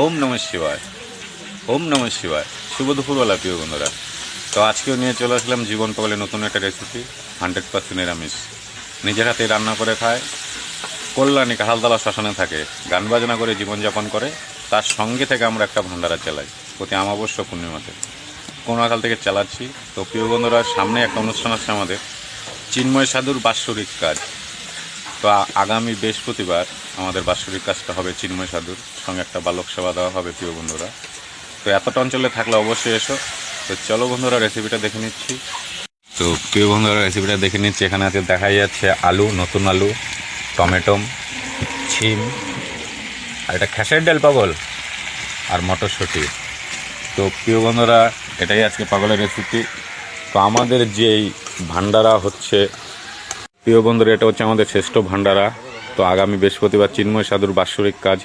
ওম নমঃ শিবায়। ওম নমঃ শিবায়। শুভ দুপুরবেলা প্রিয় বন্ধুরা। তো আজকেও নিয়ে চলে আসলাম জীবন পাগলের নতুন একটা রেসিপি, 100% নিরামিষ। নিজের হাতে রান্না করে খায়, কল্যাণী কাঁঠালতলা শ্মশানে থাকে, গান বাজনা করে জীবনযাপন করে, তার সঙ্গে থেকে আমরা একটা ভান্ডারা চালাই প্রতি অমাবস্যা পূর্ণিমাতে। কোনোকাল থেকে চালাচ্ছি। তো প্রিয় বন্ধুরা, সামনে একটা অনুষ্ঠান আছে আমাদের, চিন্ময় সাধুর বাৎসরিক কাজ। তো আগামী বৃহস্পতিবার আমাদের বাৎসরিক কাজটা হবে চিন্ময় সাধুর সঙ্গে, একটা বালক সেবা দেওয়া হবে প্রিয় বন্ধুরা। তো এতটা অঞ্চলে থাকলে অবশ্যই এসো। তো চলো বন্ধুরা, রেসিপিটা দেখে নিচ্ছি। তো প্রিয় বন্ধুরা, রেসিপিটা দেখে নিচ্ছি। এখানে আছে, দেখাই যাচ্ছে আলু, নতুন আলু, টমেটো, ছিম, আর এটা খেসার ডাল পাগল, আর মটরশুঁটি। তো প্রিয় বন্ধুরা, এটাই আজকে পাগলের রেসিপি। তো আমাদের যেই ভান্ডারা হচ্ছে প্রিয় বন্ধুরা, এটা হচ্ছে আমাদের শ্রেষ্ঠ ভান্ডারা। তো আগামী বৃহস্পতিবার চিন্ময় সাধুর বাৎসরিক কাজ,